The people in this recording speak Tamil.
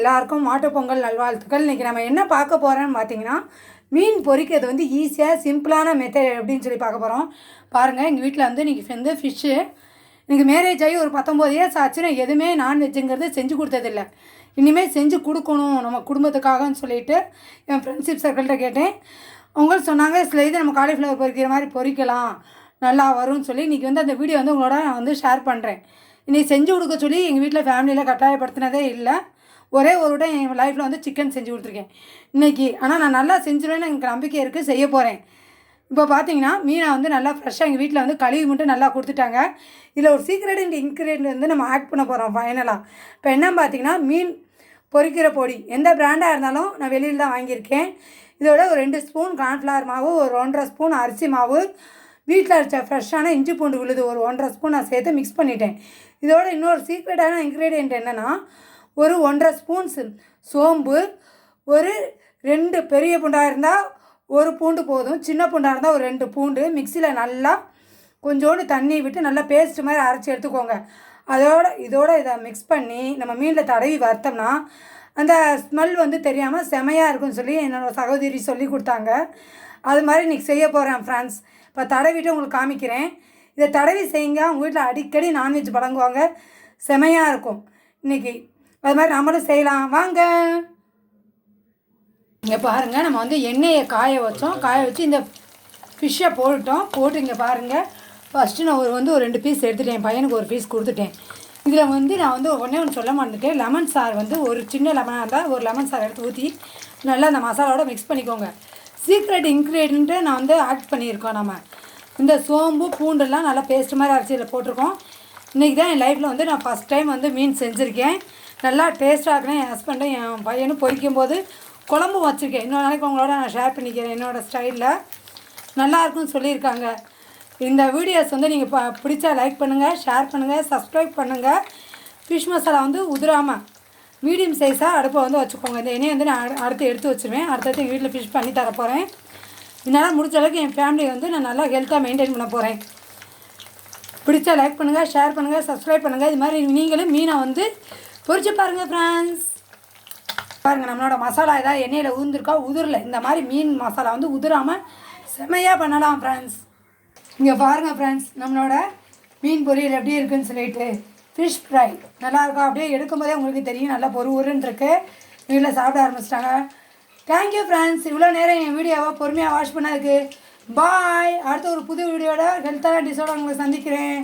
எல்லாருக்கும் மாட்டுப் பொங்கல் நல்வாழ்த்துக்கள். இன்றைக்கி நம்ம என்ன பார்க்க போகிறோன்னு பார்த்தீங்கன்னா, மீன் பொரிக்கிறது வந்து ஈஸியாக சிம்பிளான மெத்தட் எப்படின்னு சொல்லி பார்க்க போகிறோம். பாருங்கள், எங்கள் வீட்டில் வந்து இன்றைக்கி வந்து ஃபிஷ்ஷு. எனக்கு மேரேஜ் ஆகி ஒரு 19 இயர்ஸ் ஆச்சு. நான் எதுவுமே நான்வெஜ்ஜுங்கிறது செஞ்சு கொடுத்ததில்ல. இனிமேல் செஞ்சு கொடுக்கணும் நம்ம குடும்பத்துக்காகன்னு சொல்லிட்டு என் ஃப்ரெண்ட்ஷிப் சர்க்கிள்கிட்ட கேட்டேன். அவங்களும் சொன்னாங்க, சில இது நம்ம காலிஃப்ளவர் பொரிக்கிற மாதிரி பொரிக்கலாம், நல்லா வரும்னு சொல்லி இன்றைக்கி வந்து அந்த வீடியோ வந்து உங்களோட நான் வந்து ஷேர் பண்ணுறேன். இன்றைக்கி செஞ்சு கொடுக்க சொல்லி எங்கள் வீட்டில் ஃபேமிலியில் கட்டாயப்படுத்தினதே இல்லை. ஒரே ஒரு விட என் லைஃப்பில் வந்து சிக்கன் செஞ்சு கொடுத்துருக்கேன் இன்றைக்கி. ஆனால் நான் நல்லா செஞ்சுருவேன்னு எனக்கு நம்பிக்கை இருக்குது, செய்ய போகிறேன். இப்போ பார்த்தீங்கன்னா மீனை வந்து நல்லா ஃப்ரெஷ்ஷாக எங்கள் வீட்டில் வந்து கழுவி மட்டும் நல்லா கொடுத்துட்டாங்க. இதில் ஒரு சீக்ரெட் இன்க்ரீடியன்ட் வந்து நம்ம ஆட் பண்ண போகிறோம் ஃபைனலாக. இப்போ என்ன பார்த்தீங்கன்னா, மீன் பொரிக்கிற பொடி எந்த பிராண்டாக இருந்தாலும் நான் வெளியில் தான் வாங்கியிருக்கேன். இதோட ஒரு 2 ஸ்பூன் கார்ன்ஃப்ளவர் மாவு, ஒரு 1.5 ஸ்பூன் அரிசி மாவு, வீட்டில் அரைச்ச ஃப்ரெஷ்ஷான இஞ்சி பூண்டு விழுது ஒரு 1.5 ஸ்பூன் நான் சேர்த்து மிக்ஸ் பண்ணிட்டேன். இதோட இன்னொரு சீக்ரெட்டான இன்க்ரீடியன்ட் என்னென்னா, ஒரு 1.5 ஸ்பூன்ஸ் சோம்பு, ஒரு 2 பெரிய பூண்டாக இருந்தால் ஒரு பூண்டு போதும், சின்ன பூண்டாக இருந்தால் ஒரு 2 பூண்டு மிக்சியில் நல்லா கொஞ்சோண்டு தண்ணி விட்டு நல்லா பேஸ்ட் மாதிரி அரைச்சி எடுத்துக்கோங்க. இதோட இதை மிக்ஸ் பண்ணி நம்ம மீனில் தடவி வறுத்தோம்னா அந்த ஸ்மெல் வந்து தெரியாமல் செமையாக இருக்குன்னு சொல்லி என்னோடய சகோதரி சொல்லி கொடுத்தாங்க. அது மாதிரி இன்றைக்கி செய்ய போகிறேன் ஃப்ரெண்ட்ஸ். இப்போ தடவிட்டு உங்களுக்கு காமிக்கிறேன். இதை தடவி செய்யுங்க. உங்கள் வீட்டில் அடிக்கடி நான்வெஜ் வழங்குவாங்க, செமையாக இருக்கும். இன்றைக்கி அது மாதிரி நம்மளும் செய்யலாம், வாங்க. இங்கே பாருங்கள், நம்ம வந்து எண்ணெயை காய வச்சு இந்த ஃபிஷ்ஷை போட்டு இங்கே பாருங்கள். ஃபஸ்ட்டு நான் ஒரு 2 பீஸ் எடுத்துட்டேன், என் பையனுக்கு ஒரு பீஸ் கொடுத்துட்டேன். இதில் வந்து நான் வந்து ஒன்று சொல்ல மாட்டேன். லெமன் சார் வந்து ஒரு சின்ன லெமனாக இருந்தால் ஒரு லெமன் சார் எடுத்து ஊற்றி நல்லா அந்த மசாலாவோட மிக்ஸ் பண்ணிக்கோங்க. சீக்ரெட் இன்க்ரீடியண்ட்டு நான் வந்து ஆட் பண்ணியிருக்கோம். நம்ம இந்த சோம்பு பூண்டெல்லாம் நல்லா பேஸ்ட் மாதிரி அரைச்சி இதில் போட்டிருக்கோம். இன்றைக்கி தான் என் லைஃப்பில் வந்து நான் ஃபஸ்ட் டைம் வந்து மீன் செஞ்சுருக்கேன். நல்லா டேஸ்ட்டாக இருக்கிறேன். என் ஹஸ்பண்டும் என் பையனும் பொரிக்கும் போது குழம்பு வச்சுருக்கேன். இன்னொரு நாளைக்கு உங்களோட நான் ஷேர் பண்ணிக்கிறேன் என்னோடய ஸ்டைலில். நல்லாயிருக்குன்னு சொல்லியிருக்காங்க. இந்த வீடியோஸ் வந்து நீங்கள் பிடிச்சா லைக் பண்ணுங்கள், ஷேர் பண்ணுங்கள், சப்ஸ்கிரைப் பண்ணுங்கள். ஃபிஷ் மசாலா வந்து உதிராமல் மீடியம் சைஸாக அடுப்பை வந்து வச்சுக்கோங்க. இந்த எண்ணெயை வந்து நான் அடுத்து எடுத்து வச்சுருவேன். அடுத்தடுத்து எங்கள் வீட்டில் ஃபிஷ் பண்ணி தர போகிறேன். இதனால் முடிஞ்ச அளவுக்கு என் ஃபேமிலியை வந்து நான் நல்லா ஹெல்த்தாக மெயின்டைன் பண்ண போகிறேன். பிடிச்சா லைக் பண்ணுங்கள், ஷேர் பண்ணுங்கள், சப்ஸ்கிரைப் பண்ணுங்கள். இது மாதிரி நீங்களும் மீனை வந்து பொரிச்சு பாருங்கள் ஃப்ரெண்ட்ஸ். பாருங்கள், நம்மளோட மசாலா ஏதாவது எண்ணெயில் உதிர்ந்துருக்கா, உதிரல. இந்த மாதிரி மீன் மசாலா வந்து உதிராமல் செமையாக பண்ணலாம் ஃப்ரெண்ட்ஸ். இங்கே பாருங்கள் ஃப்ரெண்ட்ஸ், நம்மளோட மீன் பொரியல் எப்படி இருக்குதுன்னு சொல்லிட்டு ஃபிஷ் ஃப்ரை நல்லாயிருக்கும். அப்படியே எடுக்கும்போதே உங்களுக்கு தெரியும், நல்லா பொறுன்னு இருக்குது. வீட்டில் சாப்பிட ஆரம்பிச்சிட்டாங்க. தேங்க்யூ ஃப்ரெண்ட்ஸ், இவ்வளோ நேரம் என் வீடியோவை பொறுமையாக வாட்ச் பண்ணதுக்கு. பாய். அடுத்த ஒரு புது வீடியோட ஹெல்த்தான டிஷோட உங்களை சந்திக்கிறேன்.